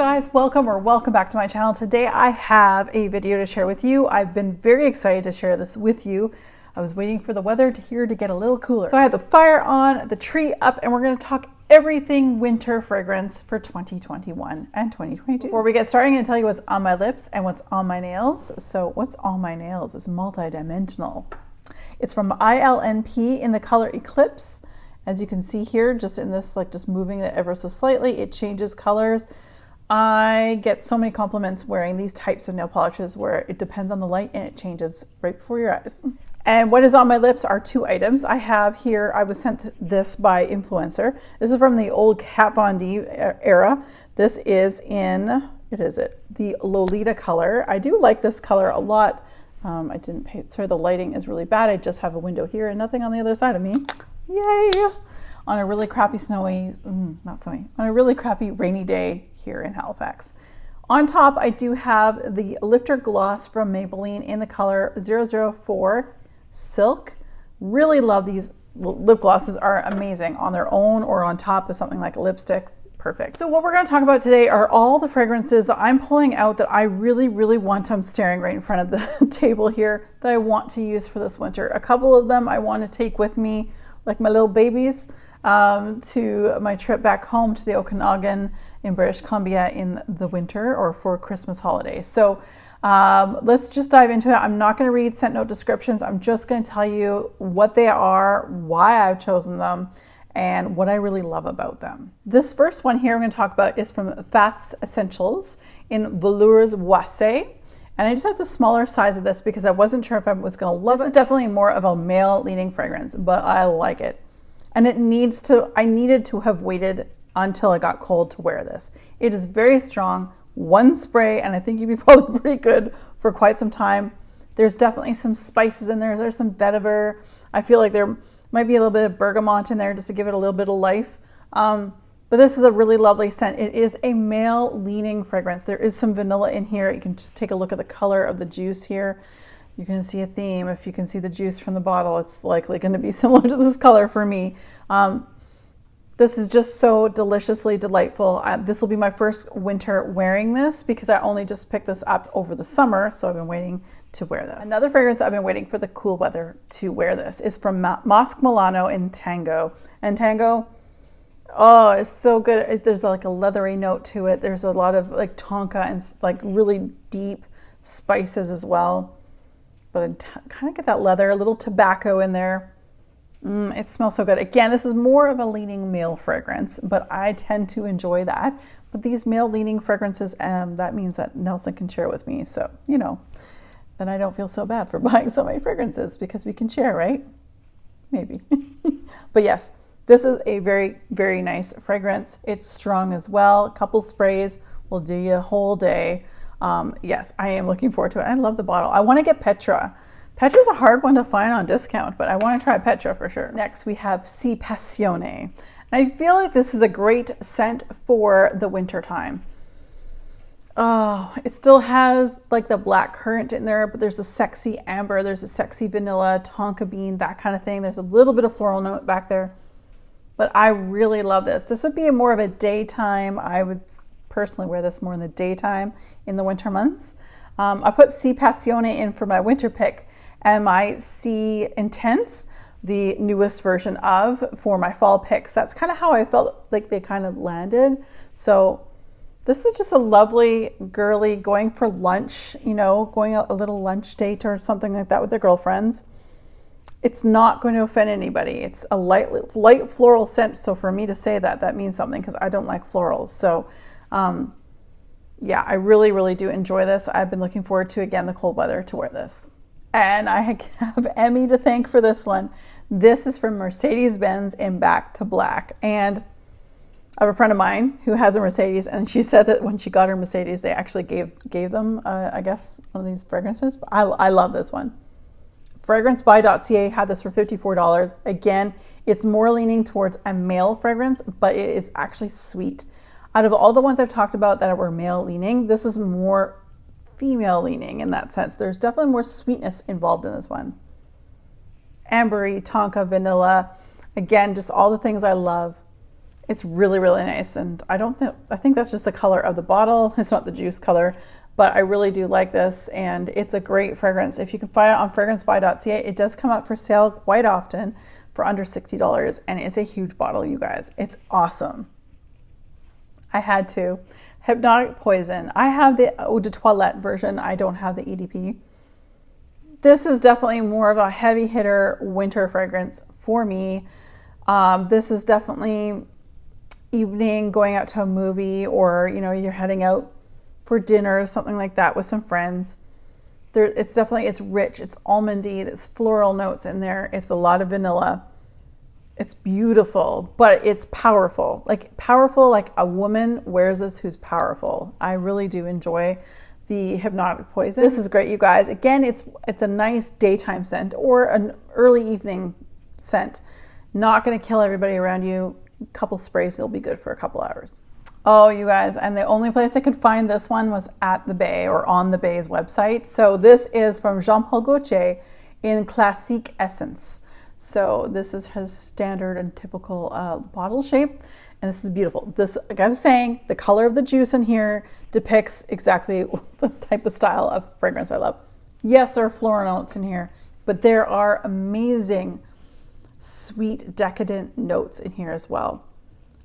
guys, welcome back to my channel. Today I have a video to share with you. I've been very excited to share this with you. I was waiting for the weather to get a little cooler. So I have the fire on, the tree up, and we're going to talk everything winter fragrance for 2021 and 2022. Before we get started, I'm going to tell you what's on my lips and what's on my nails. So what's on my nails is multi-dimensional. It's from ILNP in the color Eclipse. As you can see here, just in this, like just moving it ever so slightly, it changes colors. I get so many compliments wearing these types of nail polishes where it depends on the light and it changes right before your eyes. And what is on my lips are two items. I have here, I was sent this by influencer. This is from the old Kat Von D era. This is in, the Lolita color. I do like this color a lot. I didn't pay, sorry, the lighting is really bad. I just have a window here and nothing on the other side of me. Yay! On a really crappy on a really crappy rainy day here in Halifax. On top, I do have the Lifter Gloss from Maybelline in the color 004 Silk. Really love these lip glosses, are amazing on their own or on top of something like a lipstick. Perfect. So what we're going to talk about today are all the fragrances that I'm pulling out that I really want. I'm staring right in front of the table here that I want to use for this winter. A couple of them I want to take with me, like my little babies, to my trip back home to the Okanagan in British Columbia in the winter or for Christmas holidays. So let's just dive into it. I'm not going to read scent note descriptions. I'm just going to tell you what they are, why I've chosen them, and what I really love about them. This first one here I'm going to talk about is from Fath's Essentials in Velours Boissé. And I just have the smaller size of this because I wasn't sure if I was going to love it. This is definitely more of a male leaning fragrance, but I like it. And I needed to have waited until it got cold to wear this. It is very strong, one spray, and I think you'd be probably pretty good for quite some time. There's definitely some spices in there. There's some vetiver. I feel like there might be a little bit of bergamot in there just to give it a little bit of life. But this is a really lovely scent. It is a male leaning fragrance. There is some vanilla in here. You can just take a look at the color of the juice here. You can see a theme. If you can see the juice from the bottle, it's likely going to be similar to this color for me. This is just so deliciously delightful. This will be my first winter wearing this because I only just picked this up over the summer, so I've been waiting to wear this. Another fragrance I've been waiting for the cool weather to wear this is from Mosque Milano in Tango. And Tango, oh, it's so good. There's like a leathery note to it. There's a lot of like tonka and like really deep spices as well. But I kind of get that leather, a little tobacco in there. It smells so good. Again, this is more of a leaning male fragrance, but I tend to enjoy that. But these male leaning fragrances, that means that Nelson can share with me. So, you know, then I don't feel so bad for buying so many fragrances because we can share, right? Maybe. But yes, this is a very nice fragrance. It's strong as well. A couple sprays will do you a whole day. Yes, I am looking forward to it. I love the bottle. I want to get Petra. Petra's a hard one to find on discount, but I want to try Petra for sure. Next, we have Si Passione. And I feel like this is a great scent for the winter time. Oh, it still has like the black currant in there, but there's a sexy amber, there's a sexy vanilla, tonka bean, that kind of thing. There's a little bit of floral note back there, but I really love this. This would be more of a daytime. I would personally wear this more in the daytime in the winter months. I put Si Passione in for my winter pick and my Si Intense, the newest version of, for my fall picks. That's kind of how I felt like they kind of landed. So this is just a lovely girly going for lunch, you know, going a little lunch date or something like that with their girlfriends. It's not going to offend anybody. It's a light floral scent. So for me to say that, that means something because I don't like florals. So yeah, I really do enjoy this. I've been looking forward to, again, the cold weather to wear this. And I have Emmy to thank for this one. This is from Mercedes-Benz in Back to Black. And I have a friend of mine who has a Mercedes, and she said that when she got her Mercedes, they actually gave them, I guess, one of these fragrances. I love this one. FragranceBuy.ca had this for $54. Again, it's more leaning towards a male fragrance, but it is actually sweet. Out of all the ones I've talked about that were male leaning, this is more female leaning in that sense. There's definitely more sweetness involved in this one. Ambery, tonka, vanilla. Again, just all the things I love. It's really, really nice. And I think that's just the color of the bottle. It's not the juice color, but I really do like this. And it's a great fragrance. If you can find it on fragrancebuy.ca, it does come up for sale quite often for under $60. And it's a huge bottle, you guys. It's awesome. I had to. Hypnotic Poison. I have the Eau de Toilette version. I don't have the EDP. This is definitely more of a heavy hitter winter fragrance for me. This is definitely evening, going out to a movie, or you're heading out for dinner or something like that with some friends. It's rich, it's almondy, there's floral notes in there. It's a lot of vanilla. It's beautiful, but it's powerful. Like a woman wears this who's powerful. I really do enjoy the Hypnotic Poison. This is great, you guys. Again, it's a nice daytime scent or an early evening scent. Not going to kill everybody around you. A couple sprays, it'll be good for a couple hours. Oh, you guys, and the only place I could find this one was at the Bay or on the Bay's website. So this is from Jean Paul Gaultier in Classique Essence. So this is his standard and typical bottle shape. And this is beautiful. This, like I was saying, the color of the juice in here depicts exactly the type of style of fragrance I love. Yes, there are floral notes in here, but there are amazing, sweet, decadent notes in here as well.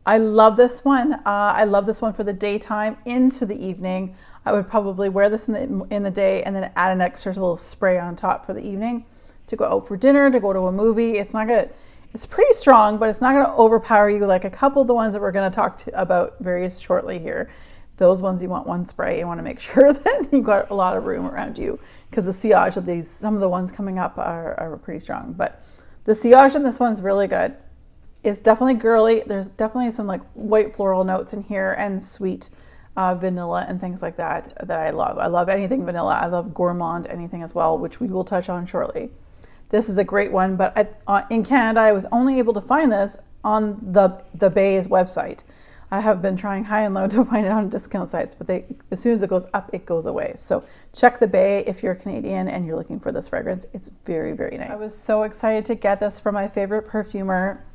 I love this one. I love this one for the daytime into the evening. I would probably wear this in the day and then add an extra little spray on top for the evening to go out for dinner, to go to a movie. It's pretty strong, but it's not going to overpower you like a couple of the ones that we're going to talk about very shortly here. Those ones you want one spray. You want to make sure that you've got a lot of room around you, because the sillage of these, some of the ones coming up are pretty strong. But the sillage in this one's really good. It's definitely girly. There's definitely some like white floral notes in here and sweet vanilla and things like that I love. I love anything vanilla. I love gourmand anything as well, which we will touch on shortly. This is a great one, but in Canada, I was only able to find this on the Bay's website. I have been trying high and low to find it on discount sites, but as soon as it goes up, it goes away. So check the Bay if you're Canadian and you're looking for this fragrance. It's very, very nice. I was so excited to get this from my favorite perfumer,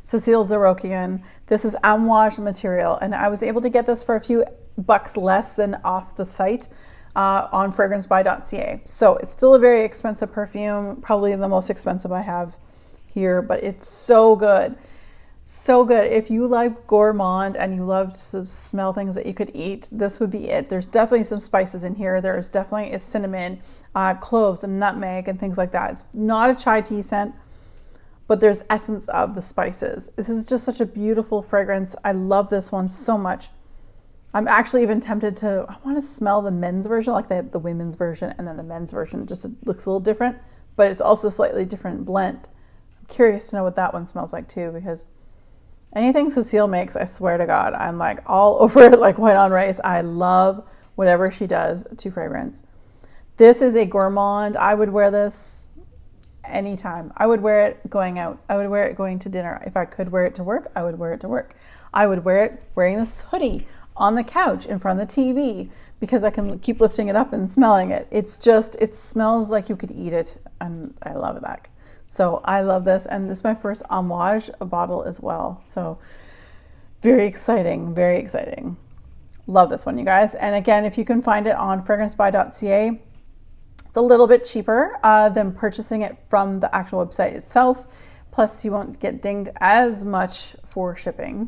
Cécile Zarokian. This is Amouage material, and I was able to get this for a few bucks less than off the site. On fragrancebuy.ca. So it's still a very expensive perfume, probably the most expensive I have here, but it's so good. So good. If you like gourmand and you love to smell things that you could eat, this would be it. There's definitely some spices in here. There's definitely a cinnamon, cloves and nutmeg and things like that. It's not a chai tea scent, but there's essence of the spices. This is just such a beautiful fragrance. I love this one so much. I'm actually even tempted I want to smell the men's version, like the women's version, and then the men's version just looks a little different, but it's also slightly different blend. I'm curious to know what that one smells like too, because anything Cécile makes, I swear to God, I'm like all over it like white on rice. I love whatever she does to fragrance. This is a gourmand. I would wear this anytime. I would wear it going out. I would wear it going to dinner. If I could wear it to work, I would wear it to work. I would wear it wearing this hoodie on the couch in front of the TV, because I can keep lifting it up and smelling it. It smells like you could eat it, and I love that. So I love this, and this is my first Amouage bottle as well. So very exciting, very exciting. Love this one, you guys. And again, if you can find it on fragrancebuy.ca, it's a little bit cheaper than purchasing it from the actual website itself. Plus you won't get dinged as much for shipping.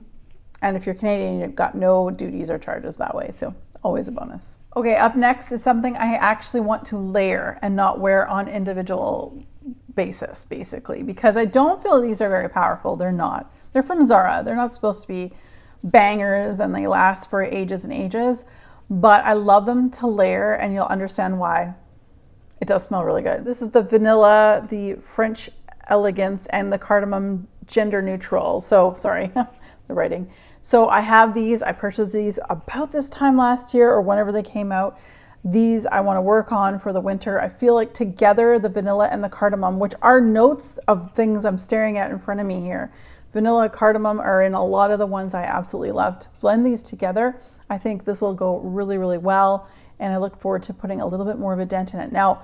And if you're Canadian, you've got no duties or charges that way. So always a bonus. Okay, up next is something I actually want to layer and not wear on individual basis, basically, because I don't feel these are very powerful. They're not. They're from Zara. They're not supposed to be bangers and they last for ages and ages, but I love them to layer, and you'll understand why. It does smell really good. This is the vanilla, the French elegance, and the cardamom gender neutral. So sorry, the writing. So I have these. I purchased these about this time last year or whenever they came out. These I want to work on for the winter. I feel like together, the vanilla and the cardamom, which are notes of things I'm staring at in front of me here. Vanilla, cardamom are in a lot of the ones I absolutely love. To blend these together, I think this will go really, really well. And I look forward to putting a little bit more of a dent in it. Now,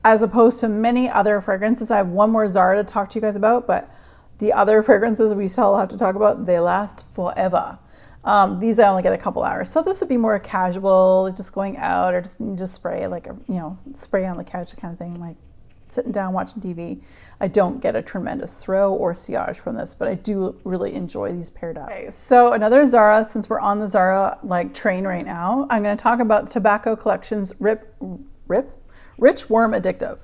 as opposed to many other fragrances, I have one more Zara to talk to you guys about, but The other fragrances we still have to talk about, they last forever. These I only get a couple hours. So this would be more casual, just going out or just spray like, spray on the couch kind of thing, like sitting down watching TV. I don't get a tremendous throw or sillage from this, but I do really enjoy these paired up. Okay, so another Zara, since we're on the Zara like train right now, I'm going to talk about Tobacco Collection's Rich Worm Addictive.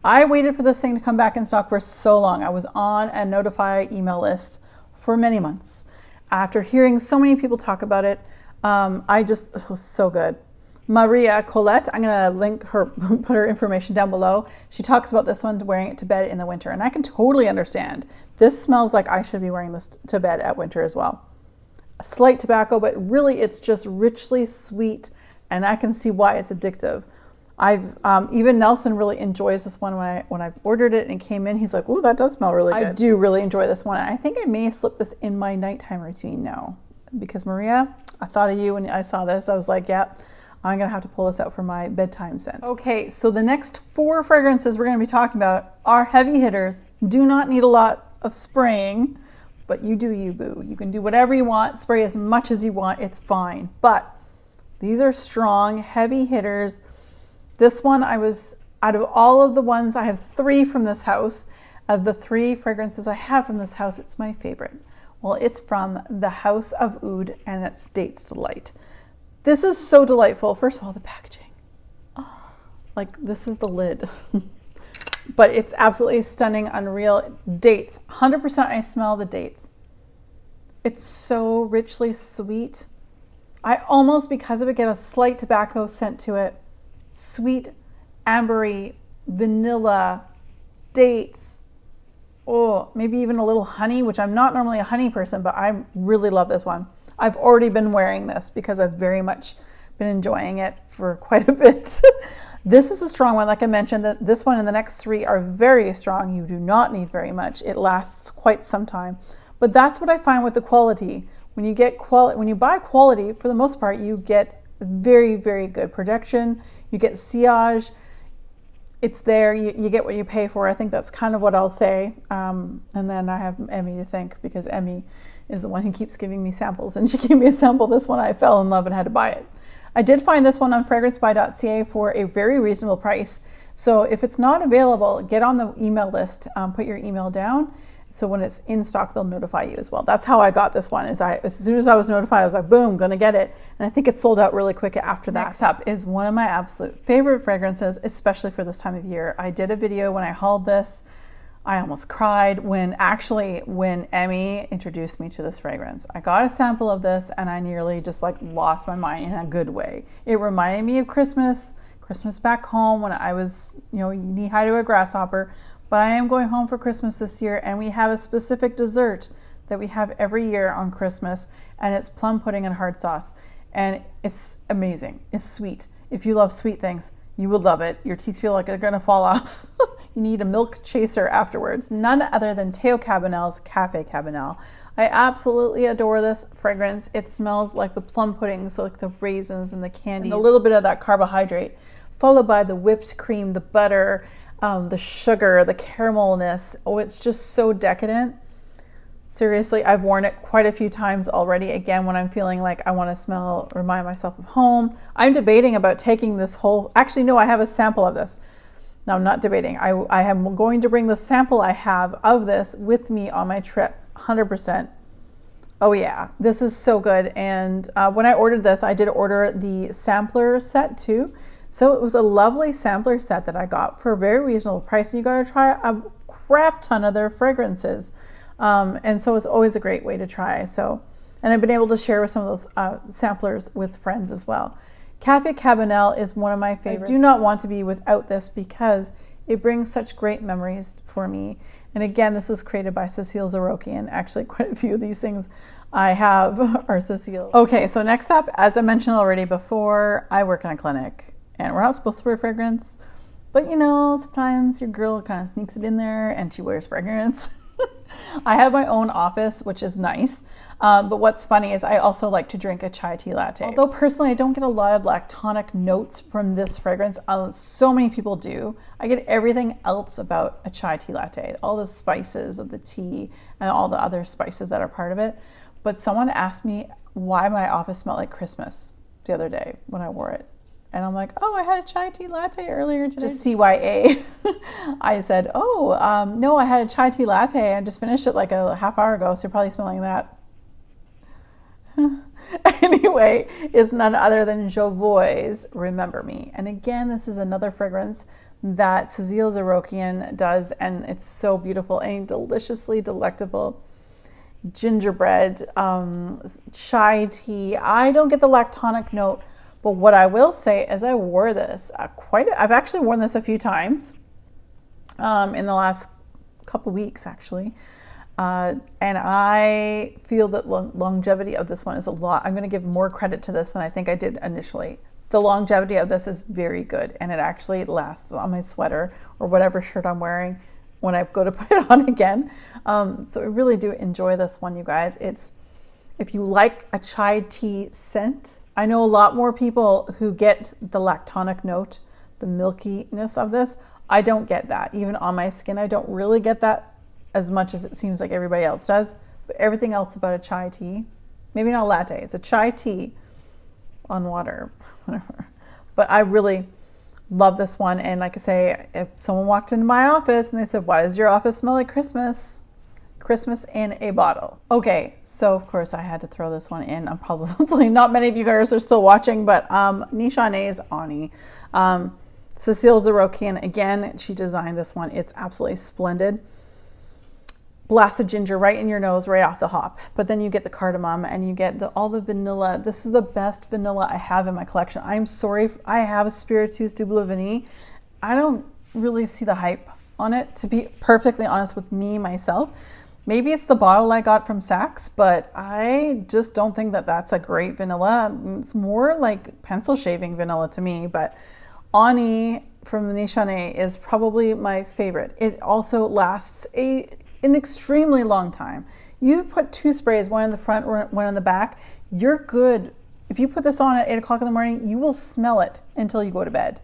I waited for this thing to come back in stock for so long. I was on a notify email list for many months. After hearing so many people talk about it, it was so good. Maria Colette, I'm going to link her, put her information down below. She talks about this one, wearing it to bed in the winter, and I can totally understand. This smells like I should be wearing this to bed at winter as well. A slight tobacco, but really it's just richly sweet, and I can see why it's addictive. Even Nelson really enjoys this one. When I ordered it and it came in, he's like, "Ooh, that does smell really good." I do really enjoy this one. I think I may slip this in my nighttime routine now, because Maria, I thought of you when I saw this. I was like, "Yeah, I'm gonna have to pull this out for my bedtime scent." Okay, so the next 4 fragrances we're gonna be talking about are heavy hitters. Do not need a lot of spraying, but you do you, boo. You can do whatever you want, spray as much as you want, it's fine. But these are strong, heavy hitters. This one, out of all of the ones, I have 3 from this house. Of the 3 fragrances I have from this house, it's my favorite. Well, it's from the House of Oud, and it's Dates Delight. This is so delightful. First of all, the packaging. Oh, like this is the lid. But it's absolutely stunning, unreal. Dates, 100% I smell the dates. It's so richly sweet. I almost, because of it, get a slight tobacco scent to it. Sweet, ambery, vanilla, dates. Oh, maybe even a little honey, which I'm not normally a honey person, but I really love this one. I've already been wearing this because I've very much been enjoying it for quite a bit. This is a strong one. Like I mentioned, this one and the next 3 are very strong. You do not need very much. It lasts quite some time. But that's what I find with the quality. When you buy quality, for the most part, you get very, very good protection. You get sillage. It's there. You get what you pay for. I think that's kind of what I'll say. And then I have Emmy to thank, because Emmy is the one who keeps giving me samples, and she gave me a sample. This one I fell in love and had to buy it. I did find this one on fragrancebuy.ca for a very reasonable price. So if it's not available, get on the email list, put your email down. So when it's in stock, they'll notify you as well. That's how I got this one. As soon as I was notified, I was like, boom, gonna get it. And I think it sold out really quick after that. Next up is one of my absolute favorite fragrances, especially for this time of year. I did a video when I hauled this. I almost cried when Emmy introduced me to this fragrance. I got a sample of this and I nearly just like lost my mind in a good way. It reminded me of Christmas back home when I was, knee-high to a grasshopper. But I am going home for Christmas this year, and we have a specific dessert that we have every year on Christmas, and it's plum pudding and hard sauce. And it's amazing. It's sweet. If you love sweet things, you will love it. Your teeth feel like they're gonna fall off. You need a milk chaser afterwards. None other than Theo Cabanel's Cafe Cabanel. I absolutely adore this fragrance. It smells like the plum pudding, so like the raisins and the candies, and a little bit of that carbohydrate, followed by the whipped cream, the butter, the sugar, the caramelness. Oh, it's just so decadent. Seriously, I've worn it quite a few times already. Again, when I'm feeling like I want to remind myself of home. I'm debating about taking this whole, actually no, I have a sample of this. No, I'm not debating. I am going to bring the sample I have of this with me on my trip, 100%. Oh yeah, this is so good. And when I ordered this, I did order the sampler set too. So it was a lovely sampler set that I got for a very reasonable price. And you got to try a crap ton of their fragrances. And so it's always a great way to try. So, and I've been able to share with some of those samplers with friends as well. Cafe Cabanel is one of my favorites. I do not want to be without this because it brings such great memories for me. And again, this was created by Cecile Zarokian. Actually, quite a few of these things I have are Cecile. Okay, so next up, as I mentioned already before, I work in a clinic. And we're not supposed to wear fragrance, but sometimes your girl kind of sneaks it in there and she wears fragrance. I have my own office, which is nice. But what's funny is I also like to drink a chai tea latte. Although personally, I don't get a lot of lactonic notes from this fragrance. So many people do. I get everything else about a chai tea latte, all the spices of the tea and all the other spices that are part of it. But someone asked me why my office smelled like Christmas the other day when I wore it. And I'm like, oh, I had a chai tea latte earlier today. Just CYA. I said, oh, no, I had a chai tea latte. I just finished it like a half hour ago, so you're probably smelling that. Anyway, it's none other than Jovoy's Remember Me. And again, this is another fragrance that Cécile Zarokian does, and it's so beautiful and deliciously delectable. Gingerbread, chai tea. I don't get the lactonic note. But what I will say is I wore this I've actually worn this a few times in the last couple weeks actually. And I feel that longevity of this one is a lot. I'm going to give more credit to this than I think I did initially. The longevity of this is very good, and it actually lasts on my sweater or whatever shirt I'm wearing when I go to put it on again. So I really do enjoy this one, you guys. If you like a chai tea scent, I know a lot more people who get the lactonic note, the milkiness of this. I don't get that. Even on my skin, I don't really get that as much as it seems like everybody else does. But everything else about a chai tea, maybe not a latte, it's a chai tea on water, whatever. But I really love this one. And like I say, if someone walked into my office and they said, why does your office smell like Christmas? Christmas in a bottle. Okay, so of course I had to throw this one in. I'm probably not many of you guys are still watching, but Nishane's Ani. Cécile Zarokian, again, she designed this one. It's absolutely splendid. Blast of ginger right in your nose, right off the hop. But then you get the cardamom and you get all the vanilla. This is the best vanilla I have in my collection. I'm sorry, I have a Spiritueuse Double Vanille. I don't really see the hype on it, to be perfectly honest with me, myself. Maybe it's the bottle I got from Saks, but I just don't think that that's a great vanilla. It's more like pencil shaving vanilla to me, but Ani from Nishane is probably my favorite. It also lasts an extremely long time. You put 2 sprays, one in the front, one in the back, you're good. If you put this on at 8 o'clock in the morning, you will smell it until you go to bed.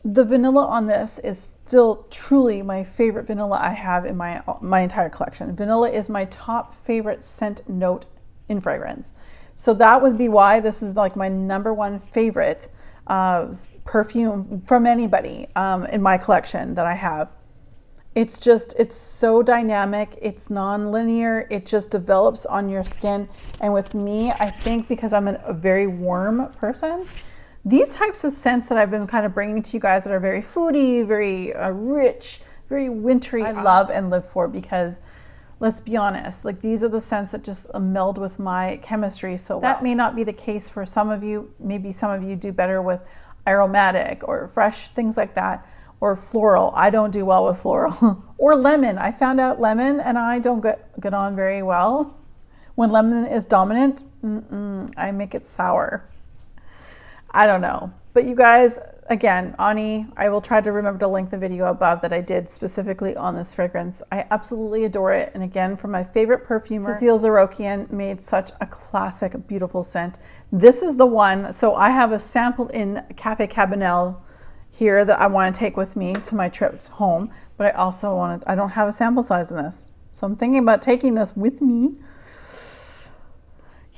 The vanilla on this is still truly my favorite vanilla I have in my entire collection. Vanilla is my top favorite scent note in fragrance. So that would be why this is like my #1 favorite perfume from anybody in my collection that I have. It's so dynamic, it's non-linear, it just develops on your skin. And with me, I think because I'm a very warm person, these types of scents that I've been kind of bringing to you guys that are very foodie, very rich, very wintry, I love and live for, because let's be honest, like these are the scents that just meld with my chemistry so well. That may not be the case for some of you. Maybe some of you do better with aromatic or fresh, things like that, or floral. I don't do well with floral. Or lemon. I found out lemon and I don't get on very well. When lemon is dominant, I make it sour. I don't know. But you guys, again, Ani, I will try to remember to link the video above that I did specifically on this fragrance. I absolutely adore it. And again, from my favorite perfumer, Cécile Zarokian made such a classic, beautiful scent. This is the one. So I have a sample in Café Cabanel here that I want to take with me to my trip home. But I also I don't have a sample size in this. So I'm thinking about taking this with me.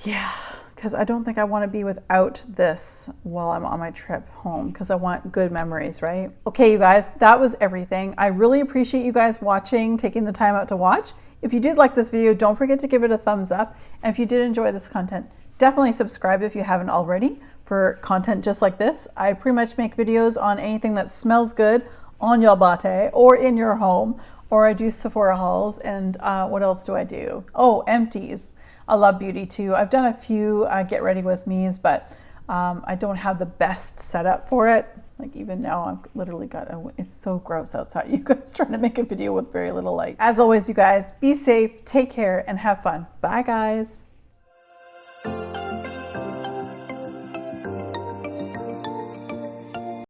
Yeah. Because I don't think I want to be without this while I'm on my trip home, because I want good memories, right? Okay, you guys, that was everything. I really appreciate you guys watching, taking the time out to watch. If you did like this video, don't forget to give it a thumbs up. And if you did enjoy this content, definitely subscribe if you haven't already for content just like this. I pretty much make videos on anything that smells good on your bate or in your home, or I do Sephora hauls, and what else do I do? Oh, empties. I love beauty too. I've done a few get ready with me's, but I don't have the best setup for it. Like even now, I've literally it's so gross outside. You guys trying to make a video with very little light. As always, you guys, be safe, take care, and have fun. Bye, guys.